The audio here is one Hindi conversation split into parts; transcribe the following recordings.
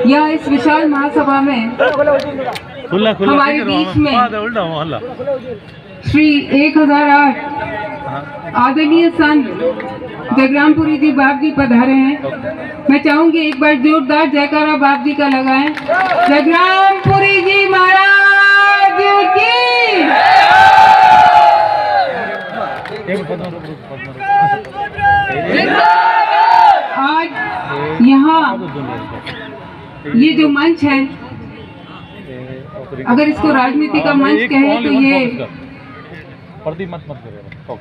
या इस विशाल महासभा में हमारे बीच में श्री 1008 आदरणीय संत जगरामपुरी जी बाप जी पधारे हैं। मैं चाहूंगी एक बार जोरदार जयकारा बाप जी का लगाएं। जगरामपुरी जी महाराज की। आज यहाँ ये जो मंच है, अगर इसको राजनीति का मंच कहें तो ये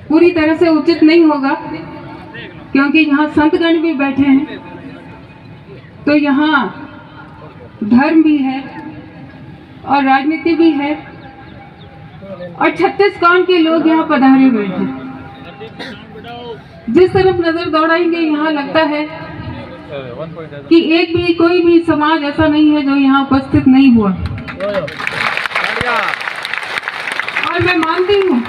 पूरी तरह से उचित नहीं होगा, क्योंकि यहाँ संतगण भी बैठे हैं, तो यहाँ धर्म भी है और राजनीति भी है और 36 गांव के लोग यहाँ पधारे हुए हैं। जिस तरफ नजर दौड़ाएंगे यहाँ लगता है कि एक भी कोई भी समाज ऐसा नहीं है जो यहाँ उपस्थित नहीं हुआ। और मैं मानती हूँ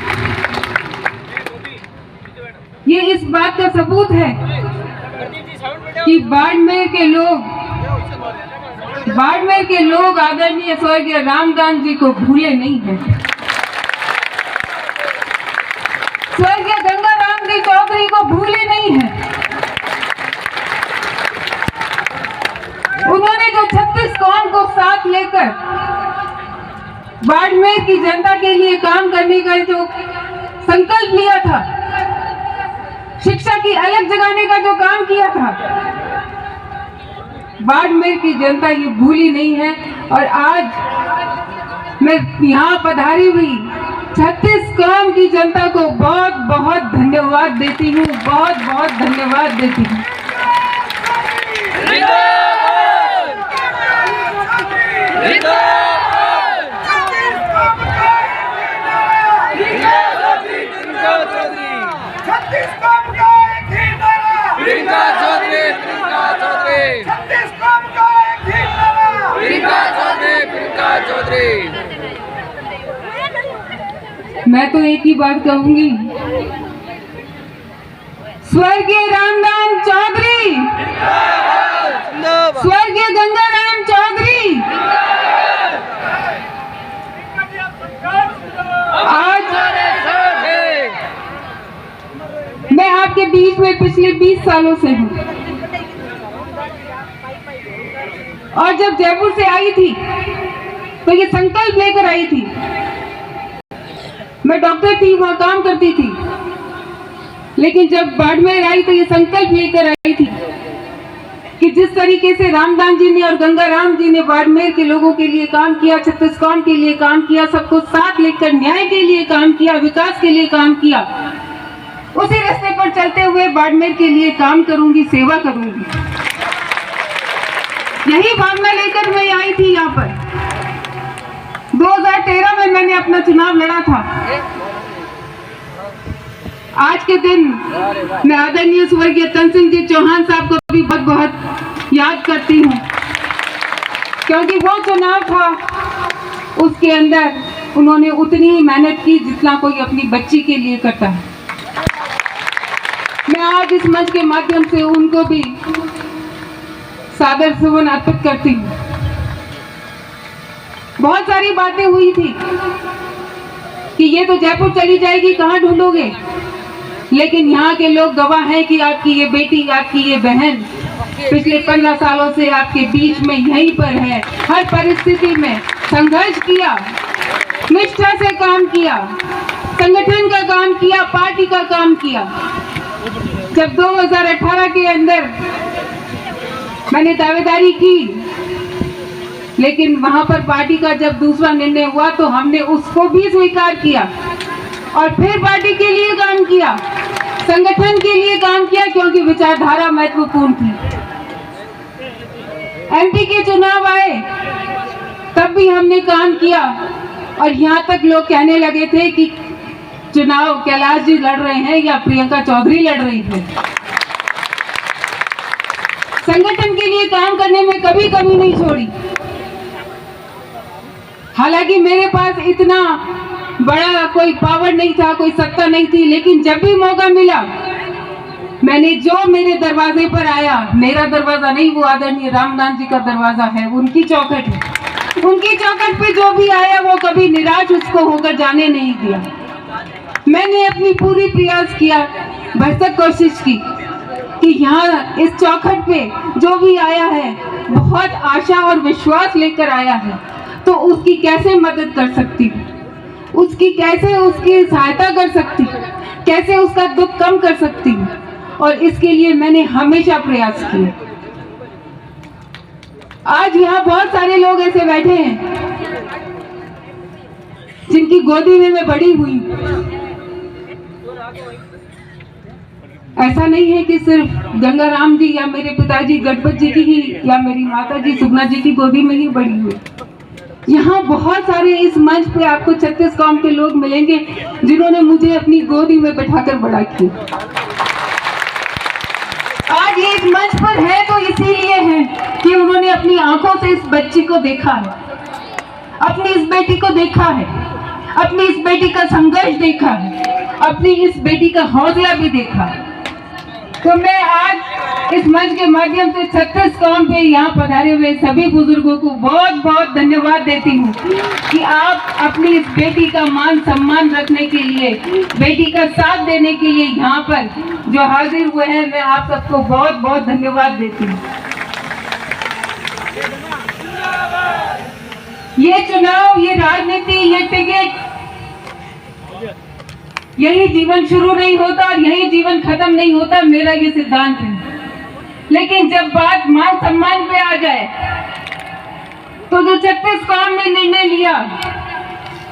ये इस बात का सबूत है कि बाड़मेर के लोग आदरणीय स्वर्गीय रामदास जी को भूले नहीं हैं। स्वर्गीय गंगाराम जी चौधरी को भूले नहीं हैं। उन्होंने जो 36 कौम को साथ लेकर बाड़मेर की जनता के लिए काम करने का जो संकल्प लिया था, शिक्षा की अलग जगाने का जो काम किया था, बाड़मेर की जनता ये भूली नहीं है। और आज मैं यहाँ पधारी हुई 36 कौम की जनता को बहुत बहुत धन्यवाद देती हूँ, बहुत बहुत धन्यवाद देती हूँ। मैं तो एक ही बात कहूंगी, स्वर्गीय रामदास चौधरी, स्वर्गीय गंगाराम चौधरी। आज मैं आपके बीच में पिछले 20 सालों से हूँ और जब जयपुर से आई थी तो ये संकल्प लेकर आई थी। मैं डॉक्टर थी, वहां काम करती थी, लेकिन जब बाड़मेर आई तो ये संकल्प लेकर आई थी कि जिस तरीके से रामदास जी ने और गंगाराम जी ने बाड़मेर के लोगों के लिए काम किया, छत्तीसगढ़ के लिए काम किया, सबको साथ लेकर न्याय के लिए काम किया, विकास के लिए काम किया, उसी रास्ते पर चलते हुए बाड़मेर के लिए काम करूंगी, सेवा करूंगी। यही भावना लेकर मैं आई थी यहाँ पर। 2013 में मैंने अपना चुनाव लड़ा था। आज के दिन मैं आदरणीय स्वर्गीय तन सिंह जी चौहान साहब को भी बहुत बहुत याद करती हूँ, क्योंकि वो चुनाव था, उसके अंदर उन्होंने उतनी ही मेहनत की जितना कोई अपनी बच्ची के लिए करता है। मैं आज इस मंच के माध्यम से उनको भी सादर सुमन अर्पित करती हूँ। बहुत सारी बातें हुई थी कि ये तो जयपुर चली जाएगी, कहाँ ढूंढोगे, लेकिन यहाँ के लोग गवाह हैं कि आपकी ये बेटी, आपकी ये बहन पिछले 15 सालों से आपके बीच में यहीं पर है। हर परिस्थिति में संघर्ष किया, निष्ठा से काम किया, संगठन का काम किया, पार्टी का काम किया। जब 2018 के अंदर मैंने दावेदारी की, लेकिन वहां पर पार्टी का जब दूसरा निर्णय हुआ तो हमने उसको भी स्वीकार किया और फिर पार्टी के लिए काम किया, संगठन के लिए काम किया, क्योंकि विचारधारा महत्वपूर्ण थी। एमपी के चुनाव आए तब भी हमने काम किया और यहाँ तक लोग कहने लगे थे कि चुनाव कैलाश जी लड़ रहे हैं या प्रियंका चौधरी लड़ रही है। संगठन के लिए काम करने में कभी कमी नहीं छोड़ी। हालांकि मेरे पास इतना बड़ा कोई पावर नहीं था, कोई सत्ता नहीं थी, लेकिन जब भी मौका मिला मैंने जो मेरे दरवाजे पर आया, मेरा दरवाजा नहीं, वो आदरणीय रामदास जी का दरवाजा है, उनकी चौखट है। उनकी चौखट पे जो भी आया वो कभी निराश उसको होकर जाने नहीं दिया। मैंने अपनी पूरी प्रयास किया, भरसक कोशिश की कि यहाँ इस चौखट पे जो भी आया है बहुत आशा और विश्वास लेकर आया है, तो उसकी कैसे मदद कर सकती हूँ, उसकी कैसे उसकी सहायता कर सकती हूँ, कैसे उसका दुख कम कर सकती हूँ, और इसके लिए मैंने हमेशा प्रयास किए। आज यहाँ बहुत सारे लोग ऐसे बैठे हैं जिनकी गोदी में मैं बड़ी हुई। ऐसा नहीं है कि सिर्फ गंगाराम जी या मेरे पिताजी गणपत जी की ही या मेरी माता जी सुगना जी की गोदी में ही बड़ी हुई। यहाँ बहुत सारे इस मंच पे आपको 36 कौम के लोग मिलेंगे जिन्होंने मुझे अपनी गोदी में बैठाकर बड़ा किया। आज ये इस मंच पर है तो इसीलिए है कि उन्होंने अपनी आंखों से इस बच्ची को देखा है, अपनी इस बेटी को देखा है, अपनी इस बेटी का संघर्ष देखा है, अपनी इस बेटी का हौसला भी देखा है। तो मैं आज इस मंच के माध्यम से 36 कौम पे यहाँ पधारे हुए सभी बुजुर्गों को बहुत बहुत धन्यवाद देती हूँ कि आप अपनी इस बेटी का मान सम्मान रखने के लिए, बेटी का साथ देने के लिए यहाँ पर जो हाजिर हुए हैं, मैं आप सबको बहुत बहुत धन्यवाद देती हूँ। ये चुनाव, ये राजनीति, ये टिकट, यही जीवन शुरू नहीं होता और यही जीवन खत्म नहीं होता, मेरा ये सिद्धांत है। लेकिन जब बात मान सम्मान पे आ जाए तो जो 36 कौम ने निर्णय लिया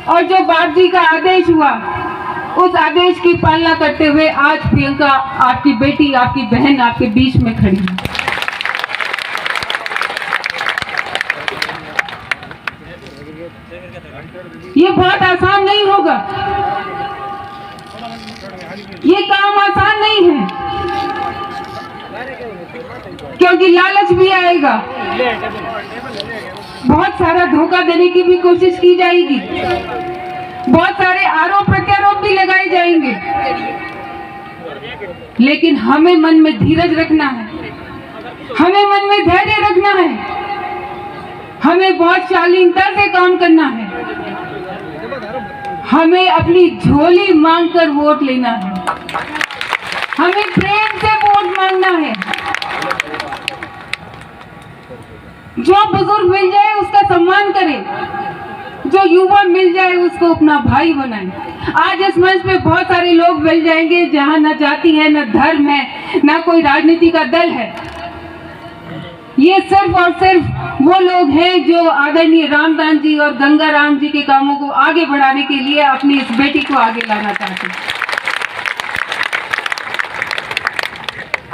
और जो बाप जी का आदेश हुआ, उस आदेश की पालना करते हुए आज प्रियंका आपकी बेटी, आपकी बहन आपके बीच में खड़ी है। ये बहुत आसान नहीं होगा, ये काम आसान नहीं है, क्योंकि लालच भी आएगा, बहुत सारा धोखा देने की भी कोशिश की जाएगी, बहुत सारे आरोप प्रत्यारोप भी लगाए जाएंगे, लेकिन हमें मन में धीरज रखना है, हमें मन में धैर्य रखना है, हमें बहुत शालीनता से काम करना है, हमें अपनी झोली मांगकर वोट लेना है, हमें प्रेम से वोट मांगना है। जो बुजुर्ग मिल जाए उसका सम्मान करें, जो युवा मिल जाए उसको अपना भाई बनाए। आज इस मंच पे बहुत सारे लोग मिल जाएंगे जहां न जाति है, न धर्म है, न कोई राजनीति का दल है। ये सिर्फ और सिर्फ वो लोग हैं जो आदरणीय रामदास जी और गंगाराम जी के कामों को आगे बढ़ाने के लिए अपनी इस बेटी को आगे लाना चाहते हैं।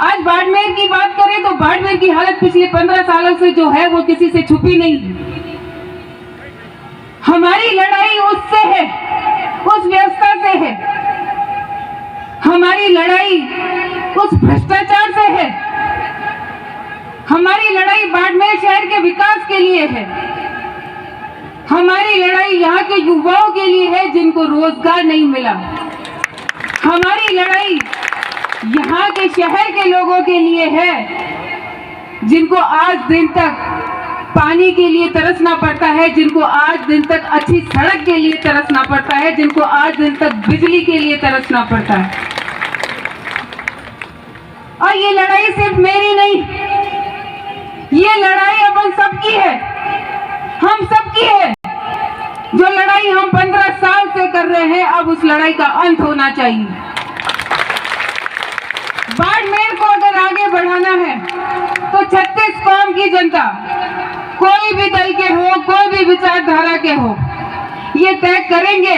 आज बाड़मेर की बात करें तो बाड़मेर की हालत पिछले 15 सालों से जो है वो किसी से छुपी नहीं है। हमारी लड़ाई उससे है, उस व्यवस्था से है, हमारी लड़ाई उस भ्रष्टाचार से है, हमारी लड़ाई बाड़मेर शहर के विकास के लिए है, हमारी लड़ाई यहाँ के युवाओं के लिए है जिनको रोजगार नहीं मिला, हमारी लड़ाई यहाँ के शहर के लोगों के लिए है जिनको आज दिन तक पानी के लिए तरसना पड़ता है, जिनको आज दिन तक अच्छी सड़क के लिए तरसना पड़ता है, जिनको आज दिन तक बिजली के लिए तरसना पड़ता है। और ये लड़ाई सिर्फ मेरी नहीं, ये लड़ाई अपन सबकी है, हम सबकी है। जो लड़ाई हम 15 साल से कर रहे हैं, अब उस लड़ाई का अंत होना चाहिए। बाड़मेर को अगर आगे बढ़ाना है तो 36 कौम की जनता, कोई भी दल के हो, कोई भी विचारधारा के हो, ये तय करेंगे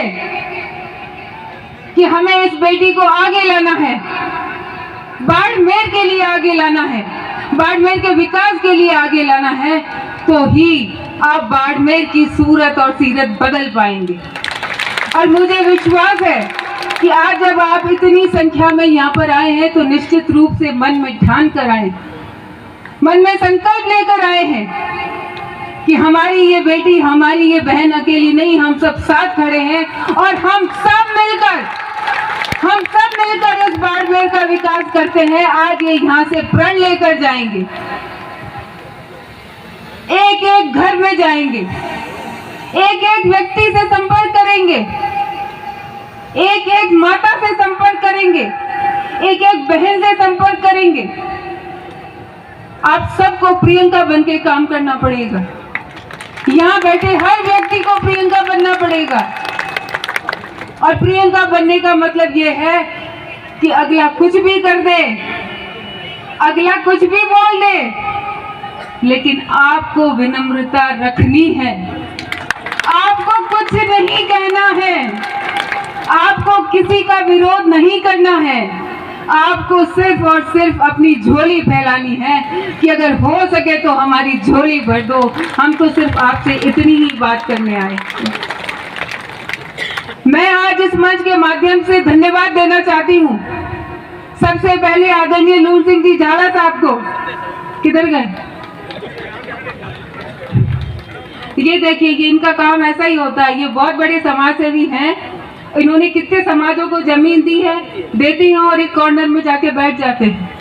कि हमें इस बेटी को आगे लाना है, बाड़मेर के लिए आगे लाना है, बाड़मेर के विकास के लिए आगे लाना है, तो ही आप बाड़मेर की सूरत और सीरत बदल पाएंगे। और मुझे विश्वास है कि आज जब आप इतनी संख्या में यहाँ पर आए हैं तो निश्चित रूप से मन में ठान कर आए, मन में संकल्प लेकर आए हैं कि हमारी ये बेटी, हमारी ये बहन अकेली नहीं, हम सब साथ खड़े हैं और हम सब मिलकर हम सब मिलकर इस बाड़मेर का विकास करते हैं। आज ये यहाँ से प्रण लेकर जाएंगे, एक एक घर में जाएंगे, एक एक व्यक्ति से संपर्क करेंगे, एक एक माता से संपर्क करेंगे, एक एक बहन से संपर्क करेंगे। आप सबको प्रियंका बनके काम करना पड़ेगा। यहाँ बैठे हर व्यक्ति को प्रियंका बनना पड़ेगा। और प्रियंका बनने का मतलब यह है कि अगला कुछ भी कर दे, अगला कुछ भी बोल दे, लेकिन आपको विनम्रता रखनी है। आपको कुछ नहीं कहना है, आपको किसी का विरोध नहीं करना है। आपको सिर्फ और सिर्फ अपनी झोली फैलानी है कि अगर हो सके तो हमारी झोली भर दो। हम तो सिर्फ आपसे इतनी ही बात करने आए। मैं आज इस मंच के माध्यम से धन्यवाद देना चाहती हूँ सबसे पहले आदरणीय नूर सिंह जी झाला साहब को। किधर गए? ये देखिए, ये इनका काम ऐसा ही होता है। ये बहुत बड़े समाज सेवी हैं। इन्होंने कितने समाजों को जमीन दी है, देती हैं और एक कॉर्नर में जाके बैठ जाते हैं।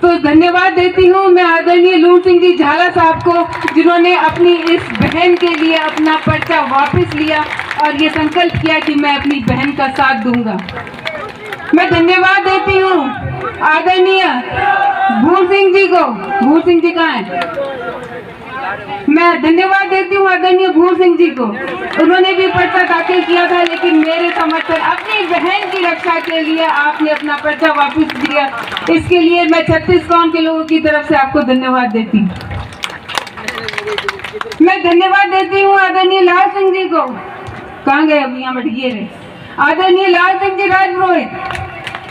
तो धन्यवाद देती हूँ मैं आदरणीय नूर सिंह जी झाला साहब को, जिन्होंने अपनी इस बहन के लिए अपना पर्चा वापस लिया और ये संकल्प किया कि मैं अपनी बहन का साथ दूंगा। मैं धन्यवाद देती हूँ आदरणीय भूर सिंह जी को। भूर सिंह जी कहाँ हैं? मैं धन्यवाद देती हूँ आदरणीय भूर सिंह जी को। उन्होंने भी पर्चा दाखिल किया था, लेकिन मेरे समर्थन अपनी बहन की रक्षा के लिए आपने अपना पर्चा वापस दिया। इसके लिए मैं 36 कौम के लोगों की तरफ से आपको धन्यवाद देती हूँ। मैं धन्यवाद देती हूँ आदरणीय लाल सिंह जी को। कहाँ गए? अभी यहाँ बैठिए रहे। आदरणीय लाल सिंह जी राजपुरोहित,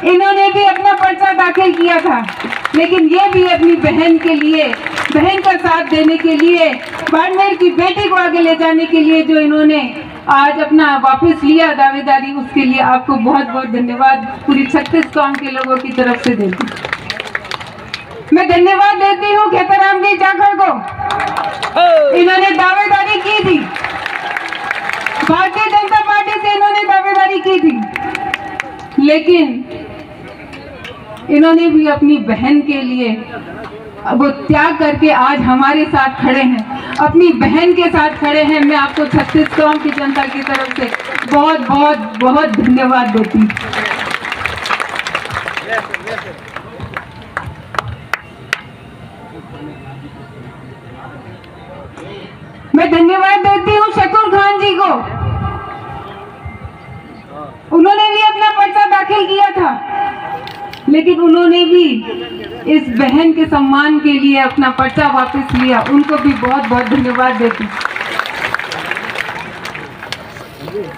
इन्होंने भी अपना पर्चा दाखिल किया था, लेकिन ये भी अपनी बहन के लिए, बहन का साथ देने के लिए, बाड़मेर की बेटी को आगे ले जाने के लिए जो इन्होंने आज अपना वापस लिया दावेदारी, उसके लिए आपको बहुत बहुत धन्यवाद पूरी 36 कौम के लोगों की तरफ से देती हूँ। मैं धन्यवाद देती हूँ खेताराम जी जाखड़ को। इन्होंने दावेदारी की थी, भारतीय जनता पार्टी से इन्होंने दावेदारी की थी, लेकिन इन्होंने भी अपनी बहन के लिए वो त्याग करके आज हमारे साथ खड़े हैं, अपनी बहन के साथ खड़े हैं। मैं आपको 36 कौम की जनता की तरफ से बहुत बहुत बहुत धन्यवाद देती हूँ। मैं धन्यवाद देती हूँ शकूर खान जी को। उन्होंने भी अपना पर्चा दाखिल किया था, लेकिन उन्होंने भी इस बहन के सम्मान के लिए अपना पर्चा वापस लिया। उनको भी बहुत बहुत धन्यवाद देती हूँ।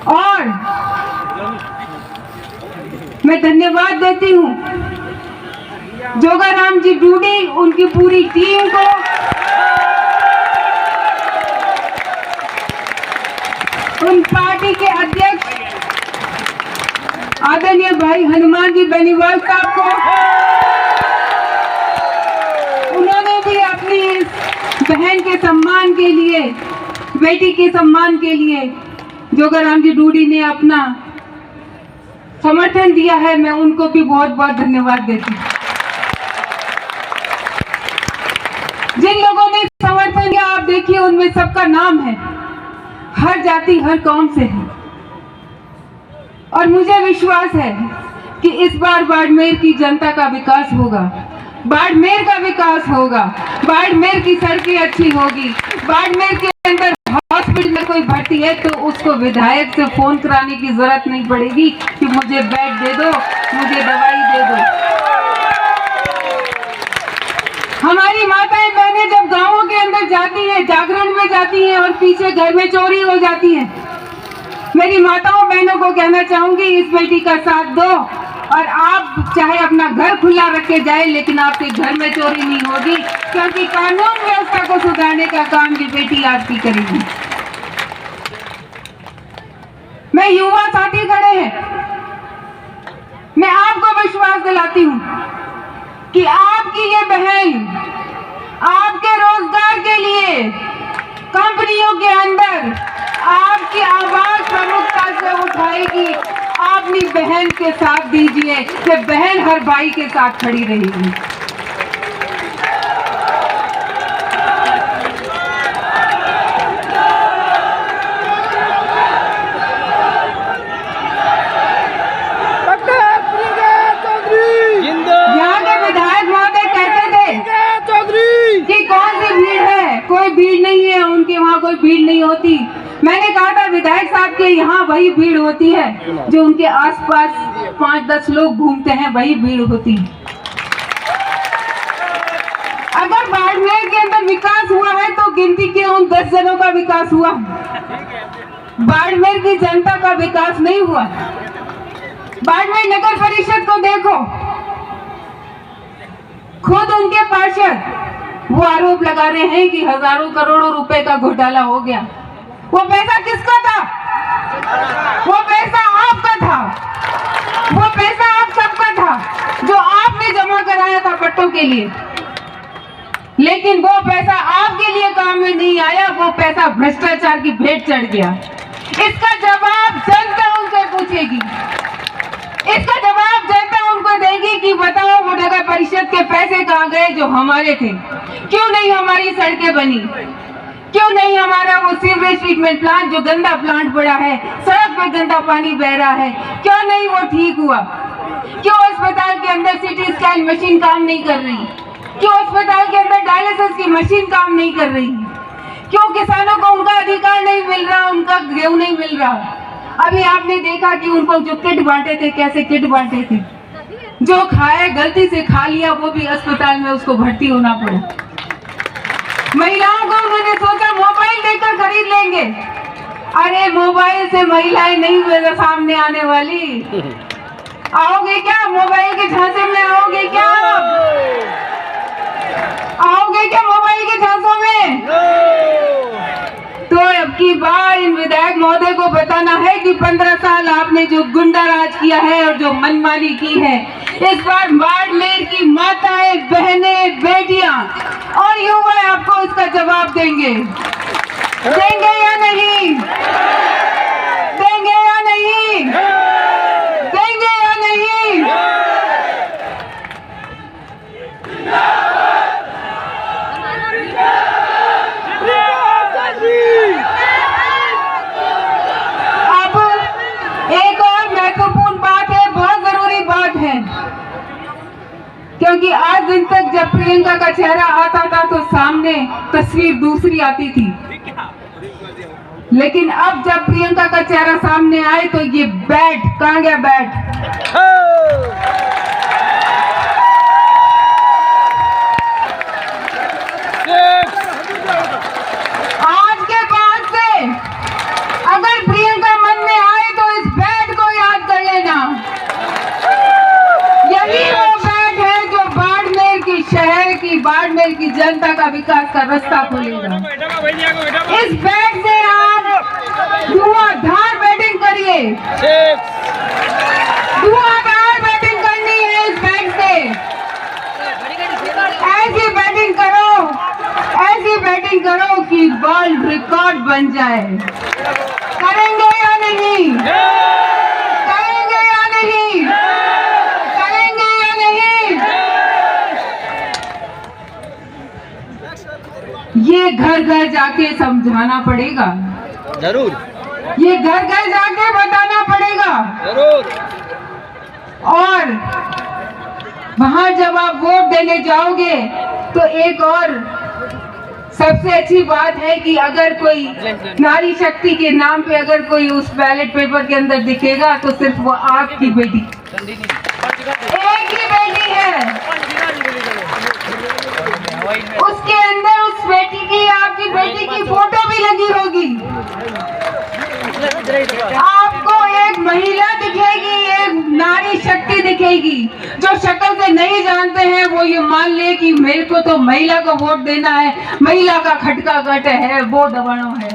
और मैं धन्यवाद देती हूँ जोगाराम जी डूडी, उनकी पूरी टीम को, उन पार्टी के अध्यक्ष आदरणीय भाई हनुमान जी बेनीवाल साहब को। उन्होंने भी अपनी इस बहन के सम्मान के लिए, बेटी के सम्मान के लिए जोगाराम जी डूडी ने अपना समर्थन दिया है। मैं उनको भी बहुत बहुत धन्यवाद देती हूँ। जिन लोगों ने समर्थन दिया, आप देखिए उनमें सबका नाम है, हर जाति हर कौम से है। और मुझे विश्वास है कि इस बार बाड़मेर की जनता का विकास होगा, बाड़मेर का विकास होगा, बाड़मेर की सड़कें अच्छी होगी, बाड़मेर के अंदर हॉस्पिटल में कोई भर्ती है तो उसको विधायक से फोन कराने की जरूरत नहीं पड़ेगी कि मुझे बेड दे दो, मुझे दवाई दे दो। हमारी माताएं बहनें जब गांवों के अंदर जाती हैं, जागरण में जाती हैं और पीछे घर में चोरी हो जाती है, मेरी माताओं बहनों को कहना चाहूंगी, इस बेटी का साथ दो और आप चाहे अपना घर खुला रख के जाए, लेकिन आपके घर में चोरी नहीं होगी, क्योंकि कानून व्यवस्था को सुधारने का काम भी बेटी आपकी करेगी। मैं युवा साथी खड़े हैं, मैं आपको विश्वास दिलाती हूँ कि आपकी ये बहन आपके रोजगार के लिए कंपनियों के अंदर आपकी आवाज प्रमुखता से उठाएगी। अपनी बहन के साथ है कि बहन हर भाई के साथ खड़ी रहेगी। यहाँ के विधायक महोदय कहते थे कि कौन सी भीड़ है, कोई भीड़ नहीं है, उनके वहाँ कोई भीड़ नहीं होती। मैंने कहा था विधायक साहब के यहाँ वही भीड़ होती है जो उनके आसपास 5-10 लोग घूमते हैं, वही भीड़ होती है। अगर बाड़मेर के अंदर विकास हुआ है तो गिनती के उन 10 जनों का विकास हुआ, बाड़मेर की जनता का विकास नहीं हुआ। बाड़मेर नगर परिषद को देखो, खुद उनके पार्षद वो आरोप लगा रहे हैं कि हजारों करोड़ों रुपए का घोटाला हो गया। वो पैसा किसका था? वो पैसा आपका था, वो पैसा आप सबका था जो आपने जमा कराया था पट्टों के लिए। लेकिन वो पैसा आपके लिए काम में नहीं आया, वो पैसा भ्रष्टाचार की भेंट चढ़ गया। इसका जवाब जनता उनसे पूछेगी, इसका जवाब जनता उनको देगी कि बताओ वो नगर परिषद के पैसे कहाँ गए जो हमारे थे? क्यों नहीं हमारी सड़कें बनी? क्यों नहीं हमारा वो सीवरेज ट्रीटमेंट प्लांट जो गंदा प्लांट पड़ा है, सड़क पे गंदा पानी बह रहा है, क्यों नहीं वो ठीक हुआ? क्यों अस्पताल के अंदर सीटी स्कैन मशीन काम नहीं कर रही? क्यों अस्पताल के अंदर डायलिसिस की मशीन काम नहीं कर रही? क्यों किसानों को उनका अधिकार नहीं मिल रहा, उनका गेहूं नहीं मिल रहा? अभी आपने देखा कि उनको जो किट बांटे थे, कैसे किट बांटे थे, जो खाए गलती से खा लिया वो भी अस्पताल में उसको भर्ती होना पड़ा। महिलाओं को उन्होंने सोचा मोबाइल देकर खरीद लेंगे। अरे मोबाइल से महिलाएं नहीं मेरे सामने आने वाली। आओगे क्या मोबाइल के झांसे में? आओगे क्या? आओगे क्या मोबाइल के झांसों में? तो अब की बार इन विधायक महोदय को बताना है कि 15 साल आपने जो गुंडा राज किया है और जो मनमानी की है, इस बार बाड़मेर की माताएं, बहनें, बेटियां और युवा आपको इसका जवाब देंगे। देंगे या नहीं? देंगे या नहीं? देंगे या नहीं? अब एक और महत्वपूर्ण बात है, बहुत जरूरी बात है, क्योंकि आज दिन तक जब प्रियंका का चेहरा आता था तो सामने तस्वीर दूसरी आती थी, लेकिन अब जब प्रियंका का चेहरा सामने आए तो ये बैट कहाँ गया? बैट आज के बाद से अगर प्रियंका मन में आए तो इस बैट को याद कर लेना। यही वो बैट है जो बाड़मेर की शहर की, बाड़मेर की जनता का विकास का रास्ता खोलेगा। इस बैट से आप धुआंधार बैटिंग करिए, धुआंधार बैटिंग करनी है इस बैट से। ऐसी बैटिंग करो, ऐसी बैटिंग करो कि वर्ल्ड रिकॉर्ड बन जाए। करेंगे या नहीं? करेंगे या नहीं? करेंगे या नहीं? ये घर घर जाके समझाना पड़ेगा, जरूर। ये घर घर जाके बताना पड़ेगा। जरूर। और वहां जब आप वोट देने जाओगे तो एक और सबसे अच्छी बात है कि अगर कोई नारी शक्ति के नाम पे अगर कोई उस बैलेट पेपर के अंदर दिखेगा तो सिर्फ वो आपकी बेटी, एक ही बेटी है, उसके अंदर उस बेटी की, आपकी बेटी की फोटो भी लगी होगी। आपको एक महिला दिखेगी, एक नारी शक्ति दिखेगी। जो शक्ल से नहीं जानते हैं वो ये मान ले कि मेरे को तो महिला को वोट देना है, महिला का खटका कट है, वो दबाना है।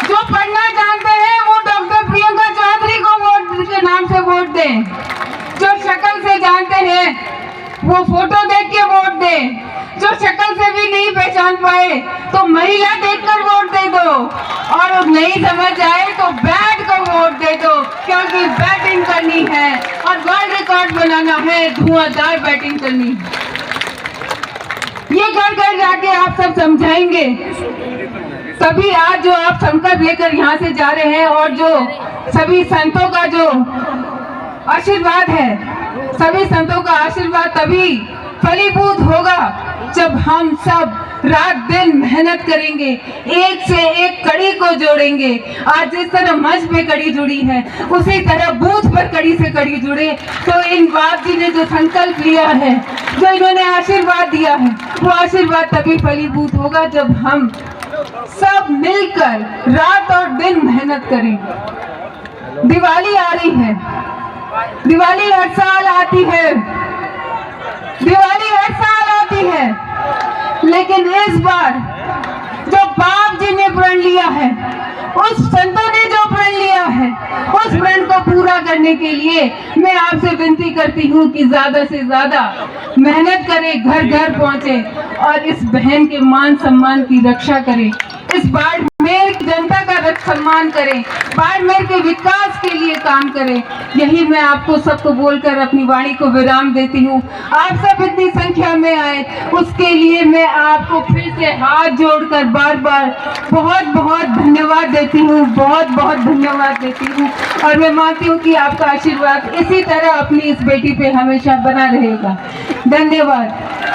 जो पढ़ना जानते हैं वो डॉक्टर प्रियंका चौधरी को वोट के नाम से वोट दें। जो शक्ल से जानते हैं वो फोटो देख के वोट दें। जो शक्ल से भी नहीं पहचान पाए तो महिला देखकर वोट दे दो। दो, और नहीं समझ आए तो बैट को वोट दे दो, क्योंकि बैटिंग करनी है और वर्ल्ड रिकॉर्ड बनाना है, धुआंधार बैटिंग करनी है। ये घर घर जाके आप सब समझाएंगे, तभी आज जो आप संकल्प लेकर यहाँ से जा रहे हैं और जो सभी संतों का जो आशीर्वाद है, सभी संतों का आशीर्वाद तभी फलीभूत होगा जब हम सब रात दिन मेहनत करेंगे, एक से एक कड़ी को जोड़ेंगे। आज जिस तरह मंच पे कड़ी जुड़ी है, उसी तरह बूथ पर कड़ी से कड़ी जुड़े। तो इन बाप जी ने जो संकल्प लिया है, जो इन्होंने आशीर्वाद दिया है, वो आशीर्वाद तभी फलीभूत होगा जब हम सब मिलकर रात और दिन मेहनत करेंगे। दिवाली आ रही है, दिवाली हर साल आती है, दिवाली हर साल आती है, लेकिन इस बार जो बाप जी ने प्रण लिया है, उस संतों ने जो प्रण लिया है, उस प्रण को पूरा करने के लिए मैं आपसे विनती करती हूँ कि ज्यादा से ज्यादा मेहनत करें, घर घर पहुंचे और इस बहन के मान सम्मान की रक्षा करें, इस बाड़मेर की जनता का सम्मान करें, बाड़मेर के विकास के लिए काम करें। यही मैं आपको सबको बोलकर अपनी वाणी को विराम देती हूँ। आप सब इतनी संख्या में आए, उसके लिए मैं आपको फिर से हाथ जोड़कर बार बार बहुत बहुत धन्यवाद देती हूँ, बहुत बहुत धन्यवाद देती हूँ। और मैं मानती हूँ कि आपका आशीर्वाद इसी तरह अपनी इस बेटी पे हमेशा बना रहेगा। धन्यवाद।